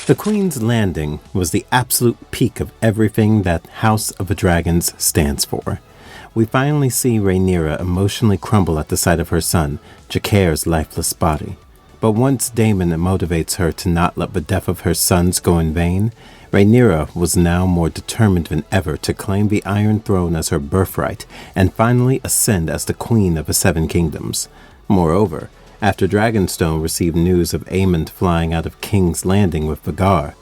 The Queen's Landing was the absolute peak of everything that House of the Dragons stands for. We finally see Rhaenyra emotionally crumble at the sight of her son, Jacaerys' lifeless body. But once Daemon motivates her to not let the death of her sons go in vain, Rhaenyra was now more determined than ever to claim the Iron Throne as her birthright and finally ascend as the Queen of the Seven Kingdoms. Moreover, after Dragonstone received news of Aemond flying out of King's Landing with Vhagar,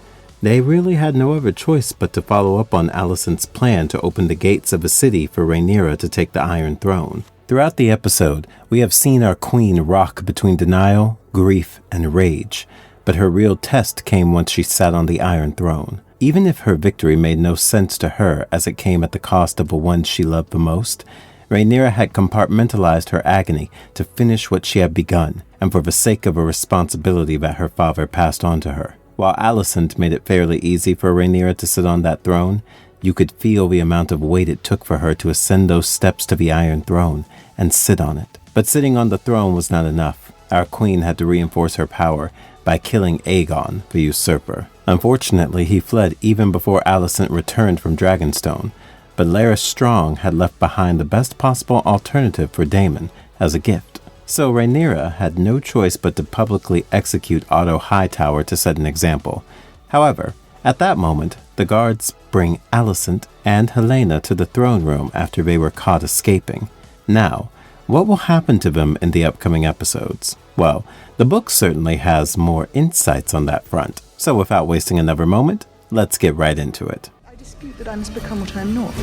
they really had no other choice but to follow up on Alicent's plan to open the gates of the city for Rhaenyra to take the Iron Throne. Throughout the episode, we have seen our queen rock between denial, grief, and rage, but her real test came once she sat on the Iron Throne. Even if her victory made no sense to her as it came at the cost of the one she loved the most, Rhaenyra had compartmentalized her agony to finish what she had begun, and for the sake of a responsibility that her father passed on to her. While Alicent made it fairly easy for Rhaenyra to sit on that throne, you could feel the amount of weight it took for her to ascend those steps to the Iron Throne and sit on it. But sitting on the throne was not enough. Our queen had to reinforce her power by killing Aegon the Usurper. Unfortunately, he fled even before Alicent returned from Dragonstone, but Larys Strong had left behind the best possible alternative for Daemon as a gift. So Rhaenyra had no choice but to publicly execute Otto Hightower to set an example. However, at that moment, the guards bring Alicent and Helaena to the throne room after they were caught escaping. Now, what will happen to them in the upcoming episodes? Well, the book certainly has more insights on that front. So without wasting another moment, let's get right into it. I dispute that I must become what I am not.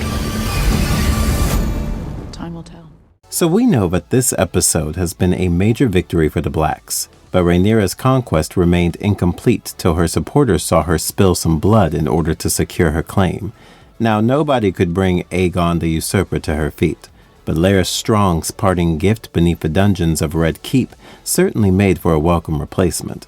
Time will tell. So we know that this episode has been a major victory for the Blacks, but Rhaenyra's conquest remained incomplete till her supporters saw her spill some blood in order to secure her claim. Now nobody could bring Aegon the Usurper to her feet, but Larys Strong's parting gift beneath the dungeons of Red Keep certainly made for a welcome replacement.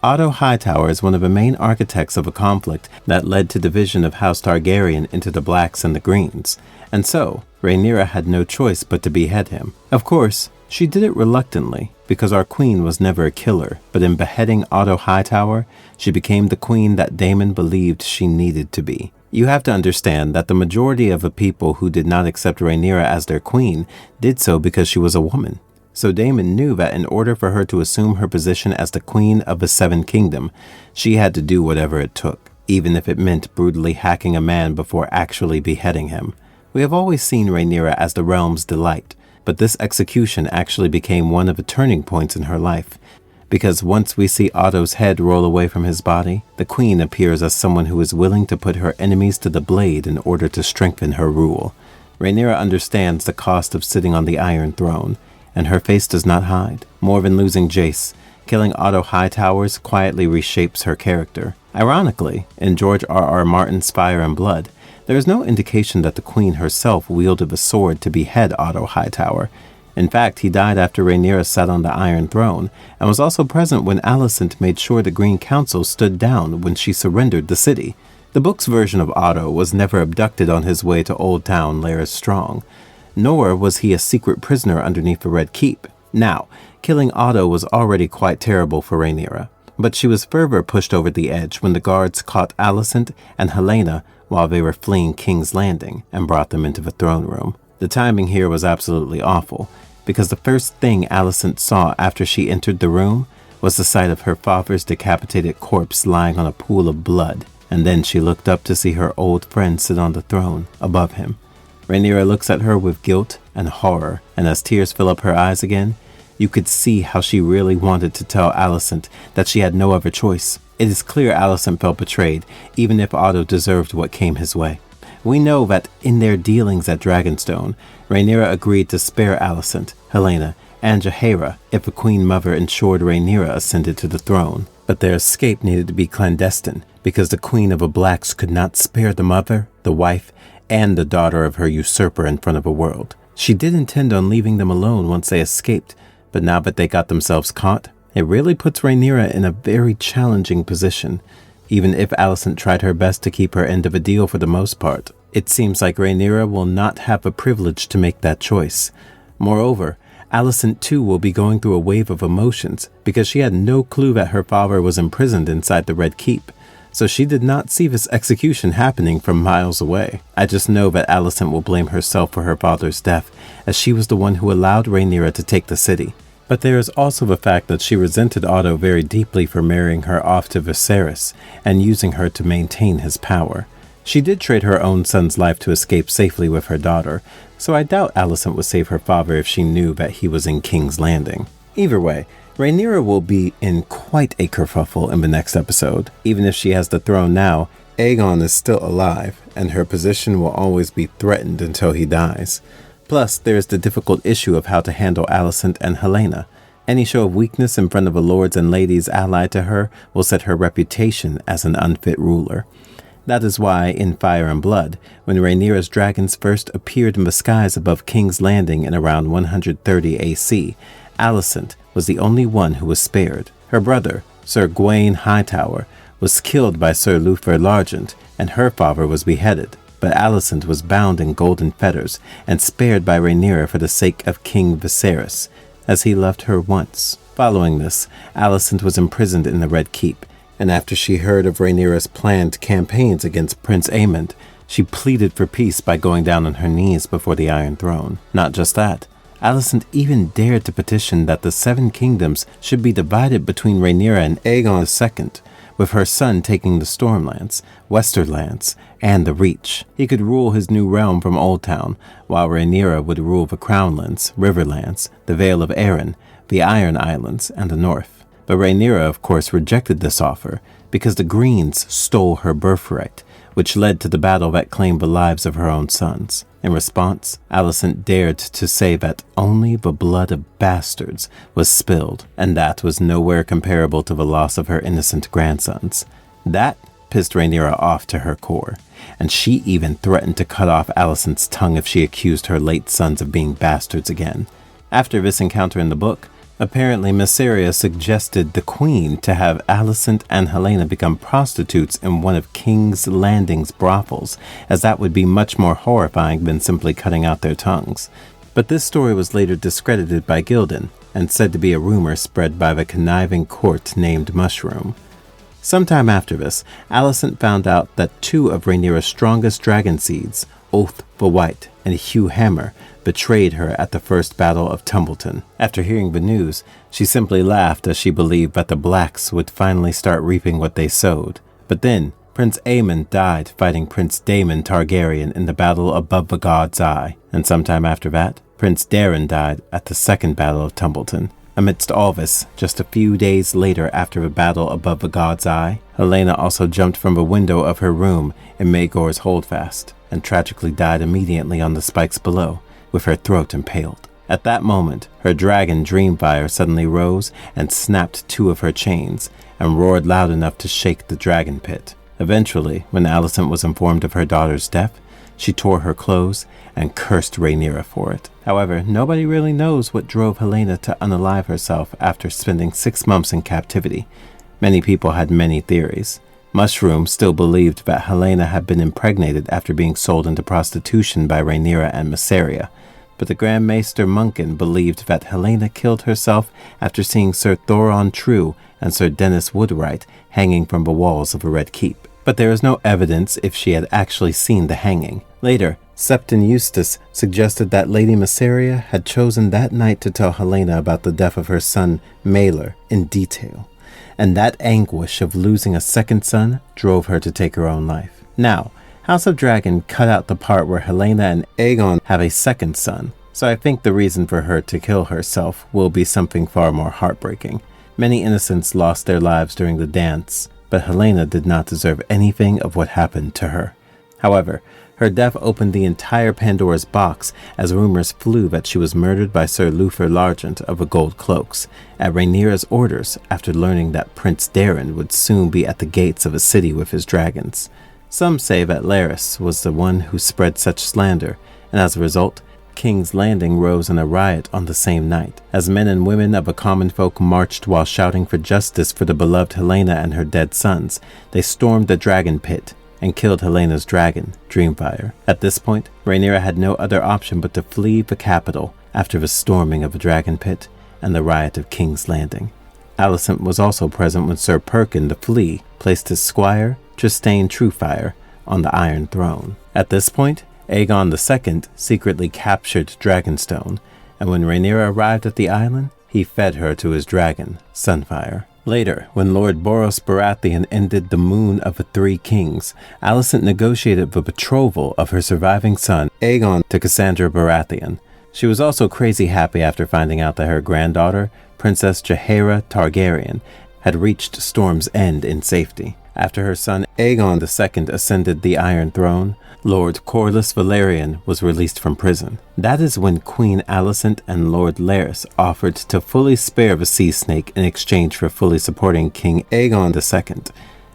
Otto Hightower is one of the main architects of a conflict that led to division of House Targaryen into the Blacks and the Greens, and so Rhaenyra had no choice but to behead him. Of course, she did it reluctantly, because our queen was never a killer, but in beheading Otto Hightower, she became the queen that Daemon believed she needed to be. You have to understand that the majority of the people who did not accept Rhaenyra as their queen did so because she was a woman. So Daemon knew that in order for her to assume her position as the Queen of the Seven Kingdom, she had to do whatever it took, even if it meant brutally hacking a man before actually beheading him. We have always seen Rhaenyra as the realm's delight, but this execution actually became one of the turning points in her life, because once we see Otto's head roll away from his body, the Queen appears as someone who is willing to put her enemies to the blade in order to strengthen her rule. Rhaenyra understands the cost of sitting on the Iron Throne, and her face does not hide. More than losing Jace, killing Otto Hightower quietly reshapes her character. Ironically, in George R.R. Martin's Fire and Blood, there is no indication that the Queen herself wielded the sword to behead Otto Hightower. In fact, he died after Rhaenyra sat on the Iron Throne, and was also present when Alicent made sure the Green Council stood down when she surrendered the city. The book's version of Otto was never abducted on his way to Old Town Larys Strong, nor was he a secret prisoner underneath the Red Keep. Now, killing Otto was already quite terrible for Rhaenyra, but she was further pushed over the edge when the guards caught Alicent and Helaena while they were fleeing King's Landing and brought them into the throne room. The timing here was absolutely awful, because the first thing Alicent saw after she entered the room was the sight of her father's decapitated corpse lying on a pool of blood, and then she looked up to see her old friend sit on the throne above him. Rhaenyra looks at her with guilt and horror, and as tears fill up her eyes again, you could see how she really wanted to tell Alicent that she had no other choice. It is clear Alicent felt betrayed, even if Otto deserved what came his way. We know that in their dealings at Dragonstone, Rhaenyra agreed to spare Alicent, Helaena, and Jacaerys if the Queen Mother ensured Rhaenyra ascended to the throne. But their escape needed to be clandestine, because the Queen of the Blacks could not spare the mother, the wife, and the daughter of her usurper in front of the world. She did intend on leaving them alone once they escaped, but now that they got themselves caught, it really puts Rhaenyra in a very challenging position. Even if Alicent tried her best to keep her end of the deal for the most part, it seems like Rhaenyra will not have the privilege to make that choice. Moreover, Alicent too will be going through a wave of emotions because she had no clue that her father was imprisoned inside the Red Keep. so she did not see this execution happening from miles away. I just know that Alicent will blame herself for her father's death, as she was the one who allowed Rhaenyra to take the city. But there is also the fact that she resented Otto very deeply for marrying her off to Viserys and using her to maintain his power. She did trade her own son's life to escape safely with her daughter, so I doubt Alicent would save her father if she knew that he was in King's Landing. Either way, Rhaenyra will be in quite a kerfuffle in the next episode. Even if she has the throne now, Aegon is still alive, and her position will always be threatened until he dies. Plus, there is the difficult issue of how to handle Alicent and Helaena. Any show of weakness in front of the lords and ladies allied to her will set her reputation as an unfit ruler. That is why, in Fire and Blood, when Rhaenyra's dragons first appeared in the skies above King's Landing in around 130 AC, Alicent was the only one who was spared. Her brother, Sir Gawain Hightower, was killed by Sir Luther Largent, and her father was beheaded. But Alicent was bound in golden fetters and spared by Rhaenyra for the sake of King Viserys, as he loved her once. Following this, Alicent was imprisoned in the Red Keep, and after she heard of Rhaenyra's planned campaigns against Prince Aemond, she pleaded for peace by going down on her knees before the Iron Throne. Not just that, Alicent even dared to petition that the Seven Kingdoms should be divided between Rhaenyra and Aegon II, with her son taking the Stormlands, Westerlands, and the Reach. He could rule his new realm from Oldtown, while Rhaenyra would rule the Crownlands, Riverlands, the Vale of Arryn, the Iron Islands, and the North. But Rhaenyra, of course, rejected this offer because the Greens stole her birthright, which led to the battle that claimed the lives of her own sons. In response, Alicent dared to say that only the blood of bastards was spilled, and that was nowhere comparable to the loss of her innocent grandsons. That pissed Rhaenyra off to her core, and she even threatened to cut off Alicent's tongue if she accused her late sons of being bastards again. After this encounter in the book, apparently Mysaria suggested the Queen to have Alicent and Helaena become prostitutes in one of King's Landing's brothels, as that would be much more horrifying than simply cutting out their tongues. But this story was later discredited by Gildan, and said to be a rumor spread by the conniving court named Mushroom. Sometime after this, Alicent found out that two of Rhaenyra's strongest dragon seeds, Oath the White and Hugh Hammer, betrayed her at the first battle of Tumbleton. After hearing the news, she simply laughed as she believed that the Blacks would finally start reaping what they sowed. But then, Prince Aemond died fighting Prince Daemon Targaryen in the battle above the God's Eye, and sometime after that, Prince Daeron died at the second battle of Tumbleton. Amidst all this, just a few days later after the battle above the God's Eye, Helaena also jumped from the window of her room in Maegor's Holdfast, and tragically died immediately on the spikes below, with her throat impaled. At that moment, her dragon Dreamfire suddenly rose and snapped two of her chains, and roared loud enough to shake the dragon pit. Eventually, when Alicent was informed of her daughter's death, she tore her clothes and cursed Rhaenyra for it. However, nobody really knows what drove Helaena to unalive herself after spending 6 months in captivity. Many people had many theories. Mushroom still believed that Helaena had been impregnated after being sold into prostitution by Rhaenyra and Mysaria, but the Grand Maester Munkin believed that Helaena killed herself after seeing Sir Thoron True and Sir Dennis Woodwright hanging from the walls of a Red Keep. But there is no evidence if she had actually seen the hanging. Later, Septon Eustace suggested that Lady Mysaria had chosen that night to tell Helaena about the death of her son Maelor in detail, and that anguish of losing a second son drove her to take her own life. Now, House of Dragon cut out the part where Helaena and Aegon have a second son, so I think the reason for her to kill herself will be something far more heartbreaking. Many innocents lost their lives during the dance, but Helaena did not deserve anything of what happened to her. However, her death opened the entire Pandora's box as rumors flew that she was murdered by Sir Luther Largent of the Gold Cloaks at Rhaenyra's orders after learning that Prince Daeron would soon be at the gates of a city with his dragons. Some say that Larys was the one who spread such slander, and as a result, King's Landing rose in a riot on the same night. As men and women of the common folk marched while shouting for justice for the beloved Helaena and her dead sons, they stormed the dragon pit and killed Helena's dragon, Dreamfire. At this point, Rhaenyra had no other option but to flee the capital after the storming of the dragon pit and the riot of King's Landing. Alicent was also present when Sir Perkin the Flea placed his squire, Trystane Truefire, on the Iron Throne. At this point, Aegon II secretly captured Dragonstone, and when Rhaenyra arrived at the island, he fed her to his dragon, Sunfire. Later, when Lord Boros Baratheon ended the Moon of the Three Kings, Alicent negotiated the betrothal of her surviving son, Aegon, to Cassandra Baratheon. She was also crazy happy after finding out that her granddaughter, Princess Jacaerys Targaryen, had reached Storm's End in safety. After her son Aegon II ascended the Iron Throne, Lord Corlys Velaryon was released from prison. That is when Queen Alicent and Lord Larys offered to fully spare the sea snake in exchange for fully supporting King Aegon II.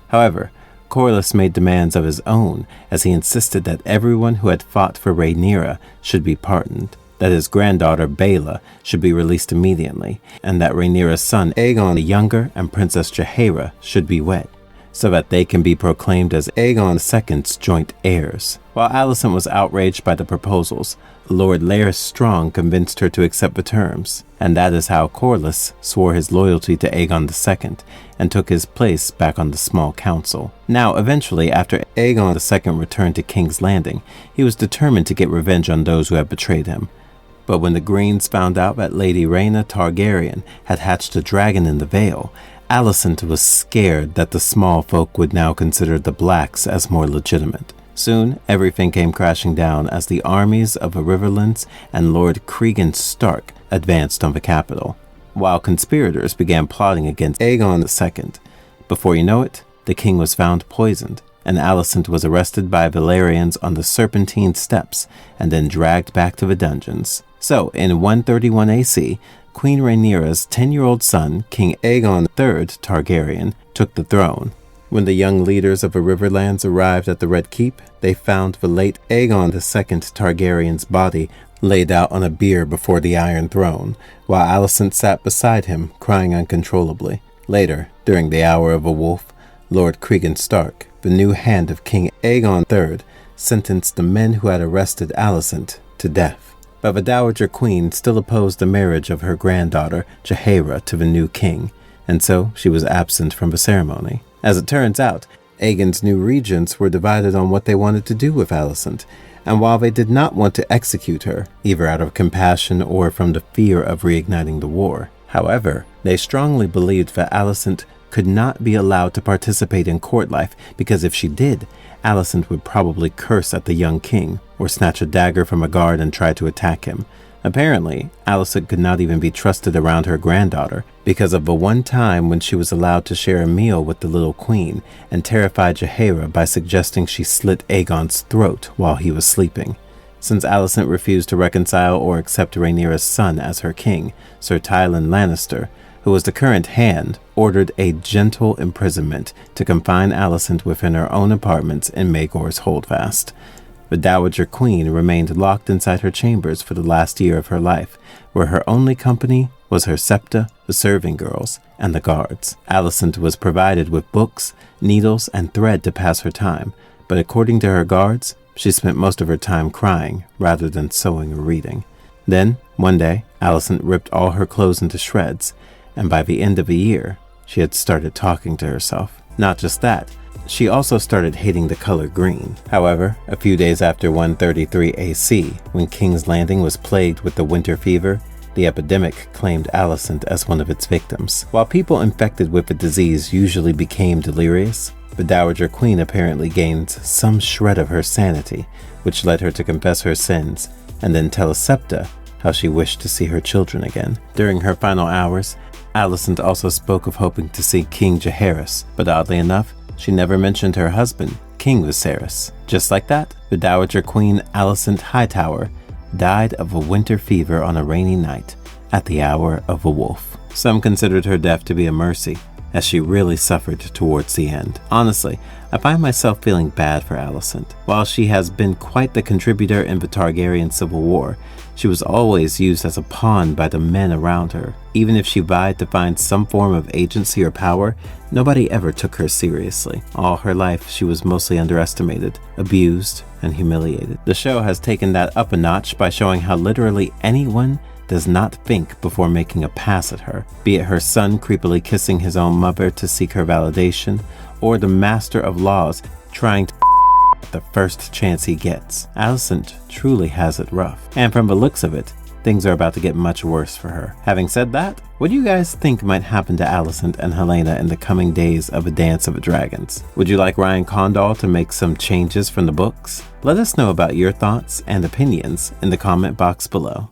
However, Corlys made demands of his own, as he insisted that everyone who had fought for Rhaenyra should be pardoned, that his granddaughter Baela should be released immediately, and that Rhaenyra's son Aegon the Younger and Princess Jacaerys should be wed, so that they can be proclaimed as Aegon II's joint heirs. While Alicent was outraged by the proposals, Lord Larys Strong convinced her to accept the terms, and that is how Corlys swore his loyalty to Aegon II and took his place back on the small council. Now, eventually, after Aegon II returned to King's Landing, he was determined to get revenge on those who had betrayed him. But when the Greens found out that Lady Rhaena Targaryen had hatched a dragon in the Vale, Alicent was scared that the small folk would now consider the Blacks as more legitimate. Soon, everything came crashing down as the armies of the Riverlands and Lord Cregan Stark advanced on the capital, while conspirators began plotting against Aegon II. Before you know it, the king was found poisoned, and Alicent was arrested by Valyrians on the Serpentine Steps and then dragged back to the dungeons. So, in 131 AC, Queen Rhaenyra's 10-year-old son, King Aegon III Targaryen, took the throne. When the young leaders of the Riverlands arrived at the Red Keep, they found the late Aegon II Targaryen's body laid out on a bier before the Iron Throne, while Alicent sat beside him, crying uncontrollably. Later, during the Hour of a Wolf, Lord Cregan Stark, the new hand of King Aegon III, sentenced the men who had arrested Alicent to death. But the Dowager Queen still opposed the marriage of her granddaughter, Jacaerys, to the new king, and so she was absent from the ceremony. As it turns out, Aegon's new regents were divided on what they wanted to do with Alicent, and while they did not want to execute her, either out of compassion or from the fear of reigniting the war, however, they strongly believed that Alicent could not be allowed to participate in court life because if she did, Alicent would probably curse at the young king or snatch a dagger from a guard and try to attack him. Apparently, Alicent could not even be trusted around her granddaughter because of the one time when she was allowed to share a meal with the little queen and terrified Jacaerys by suggesting she slit Aegon's throat while he was sleeping. Since Alicent refused to reconcile or accept Rhaenyra's son as her king, Sir Tywin Lannister, who was the current hand, ordered a gentle imprisonment to confine Alicent within her own apartments in Maegor's Holdfast. The Dowager Queen remained locked inside her chambers for the last year of her life, where her only company was her septa, the serving girls, and the guards. Alicent was provided with books, needles, and thread to pass her time, but according to her guards, she spent most of her time crying rather than sewing or reading. Then, one day, Alicent ripped all her clothes into shreds, and by the end of the year, she had started talking to herself. Not just that, she also started hating the color green. However, a few days after 133 AC, when King's Landing was plagued with the winter fever, the epidemic claimed Alicent as one of its victims. While people infected with the disease usually became delirious, the Dowager Queen apparently gained some shred of her sanity, which led her to confess her sins and then tell a septa how she wished to see her children again. During her final hours, Alicent also spoke of hoping to see King Jacaerys, but oddly enough, she never mentioned her husband, King Viserys. Just like that, the Dowager Queen Alicent Hightower died of a winter fever on a rainy night at the Hour of a Wolf. Some considered her death to be a mercy, as she really suffered towards the end. Honestly, I find myself feeling bad for Alicent. While she has been quite the contributor in the Targaryen Civil War, she was always used as a pawn by the men around her. Even if she vied to find some form of agency or power, nobody ever took her seriously. All her life, she was mostly underestimated, abused, and humiliated. The show has taken that up a notch by showing how literally anyone does not think before making a pass at her, be it her son creepily kissing his own mother to seek her validation, or the master of laws trying to the first chance he gets. Alicent truly has it rough, and from the looks of it, things are about to get much worse for her. Having said that, what do you guys think might happen to Alicent and Helaena in the coming days of A Dance of Dragons? Would you like Ryan Condal to make some changes from the books? Let us know about your thoughts and opinions in the comment box below.